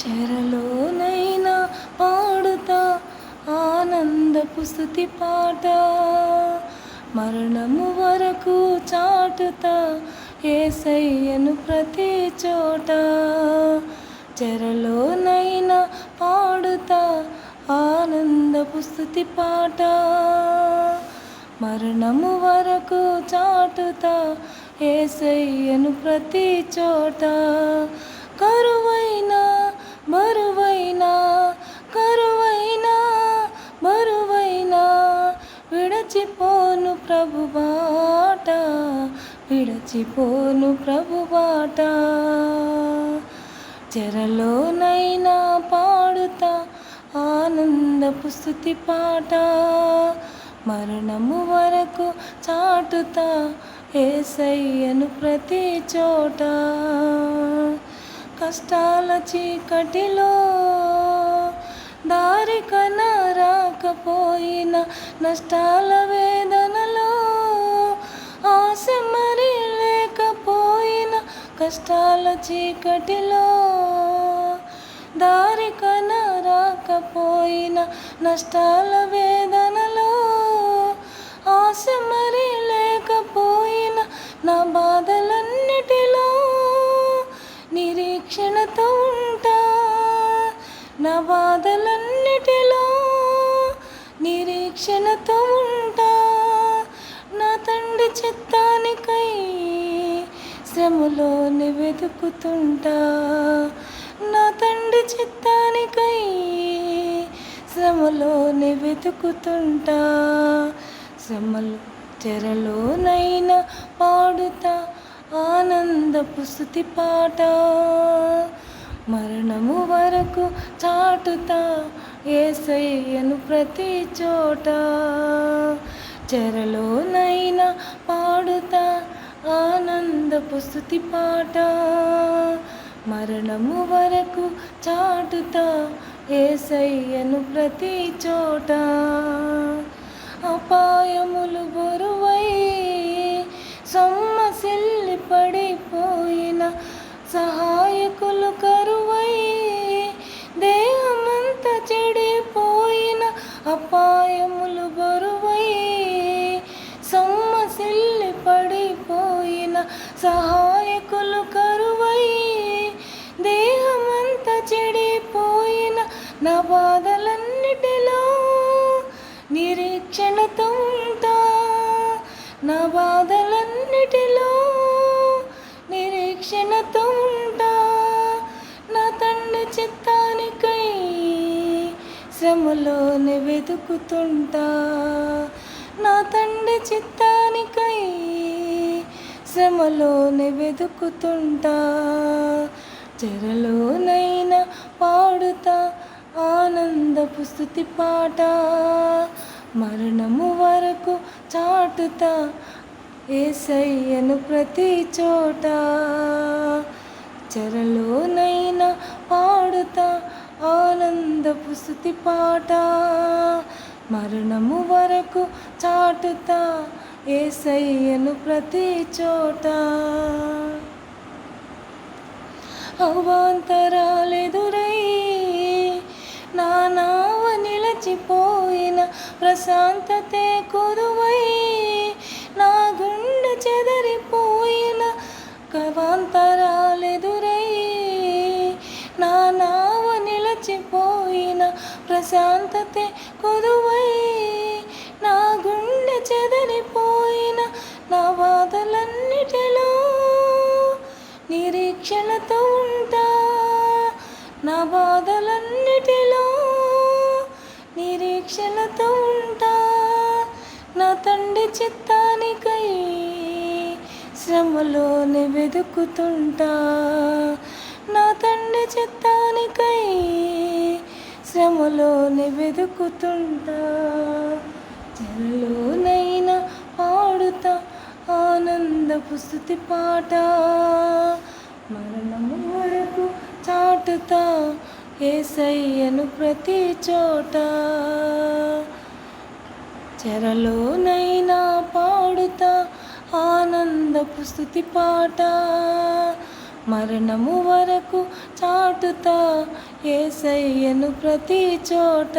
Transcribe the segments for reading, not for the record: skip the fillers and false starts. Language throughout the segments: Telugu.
చెరలోనైనా పాడుతా ఆనందపు స్తుతి పాట, మరణము వరకు చాటుతా యేసయ్యను ప్రతి చోట. చెరలోనైనా పాడుతా ఆనందపు స్తుతి పాట, మరణము వరకు చాటుతా యేసయ్యను ప్రతి చోట. కరువైనా బరువైనా, కరువైనా బరువైనా విడచిపోను ప్రభు బాట, విడచిపోను ప్రభు బాట. చెరలోనైనా పాడుతా ఆనందపు స్తుతి పాట, మరణము వరకు చాటుతా యేసయ్యను ప్రతి చోట. కష్టాల చీకటిలో దారి కనరాకపోయినా, నష్టాల వేదనలో ఆశ మరి లేకపోయినా, కష్టాల చీకటిలో దారి కనరాకపోయినా, నష్టాల వేదనలో ఆశ మరి లేకపోయినా, నా బాధలన్నిటిలో నిరీక్షణతో ఉంటా, నా బాధలన్నిటిలో నిరీక్షణతో ఉంటా. నా తండ్రి చిత్తానికై శ్రమలోని వెతుకుతుంటా, నా తండ్రి చిత్తానికై శ్రమలోని వెతుకుతుంటా. శ్రమలు చెరలోనైనా పాడుతా ఆనందపు స్తుతి పాట, మరణము వరకు చాటుతా యేసయ్యను ప్రతి చోట. చెరలోనైనా పాడుతా ఆనందపు స్తుతి పాట, మరణము వరకు చాటుతా యేసయ్యను ప్రతి చోట. అపాయములు బరువై సొమ్మసిల్లి పడిపోయిన, సహాయకులు కరువై దేహమంత చెడిపోయిన, అపాయములు బరువై సొమ్మసిల్లి పడిపోయిన, సహాయకులు కరువై దేహమంత చెడిపోయిన, నా బాధలన్నిటిలో నిరీక్షణతో ఉంటా, నా బాధలన్నిటిలో నిరీక్షణతో ఉంటా. నా తండ్రి చిత్తానికై శ్రమలోని వెతుకుతుంటా, నా తండ్రి చిత్తానికై శ్రమలోని వెతుకుతుంటా. చెరలోనైనా పాడుతా ఆనందపు స్తుతి పాట, మరణము వరకు చాటుతా యేసయ్యను ప్రతి చోట. చెరలోనైనా పాడుతా ఆనందపు స్తుతి పాట, మరణము వరకు చాటుతా యేసయ్యను ప్రతి చోట. అవాంతరాలెదురై నా నావ నిలచిపోయిన, ప్రశాంతతే కొదువై నా గుండె చెదరిపోయిన, కవాంతరాలెదురై నా నావ నిలచిపోయిన, ప్రశాంతతే కొదువై నా గుండె చెదరిపోయిన, నా బాధలన్నిటిలో నిరీక్షణతో ఉంటా, నా బాధలన్నిటిలో నిరీక్షణతో ఉంటా. నా తండ్రి చిత్తానికై శ్రమలోని వెతుకుతుంటా, నా తండ్రి చిత్తానికై శ్రమలోని వెతుకుతుంటా. చెరలోనైనా పాడుతా ఆనందపు స్తుతి పాట, మరణము వరకు చాటుతా యేసయ్యను ప్రతి చోట. చెరలోనైనా పాడుతా ఆనందపు స్తుతి పాట, మరణము వరకు చాటుతా యేసయ్యను ప్రతి చోట.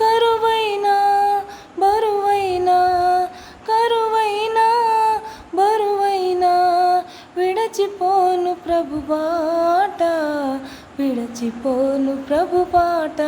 కరువైనా బరువైనా కరువైనా బరువైనా విడచిపోను ప్రభు బాట, విడచిపోను ప్రభు బాట.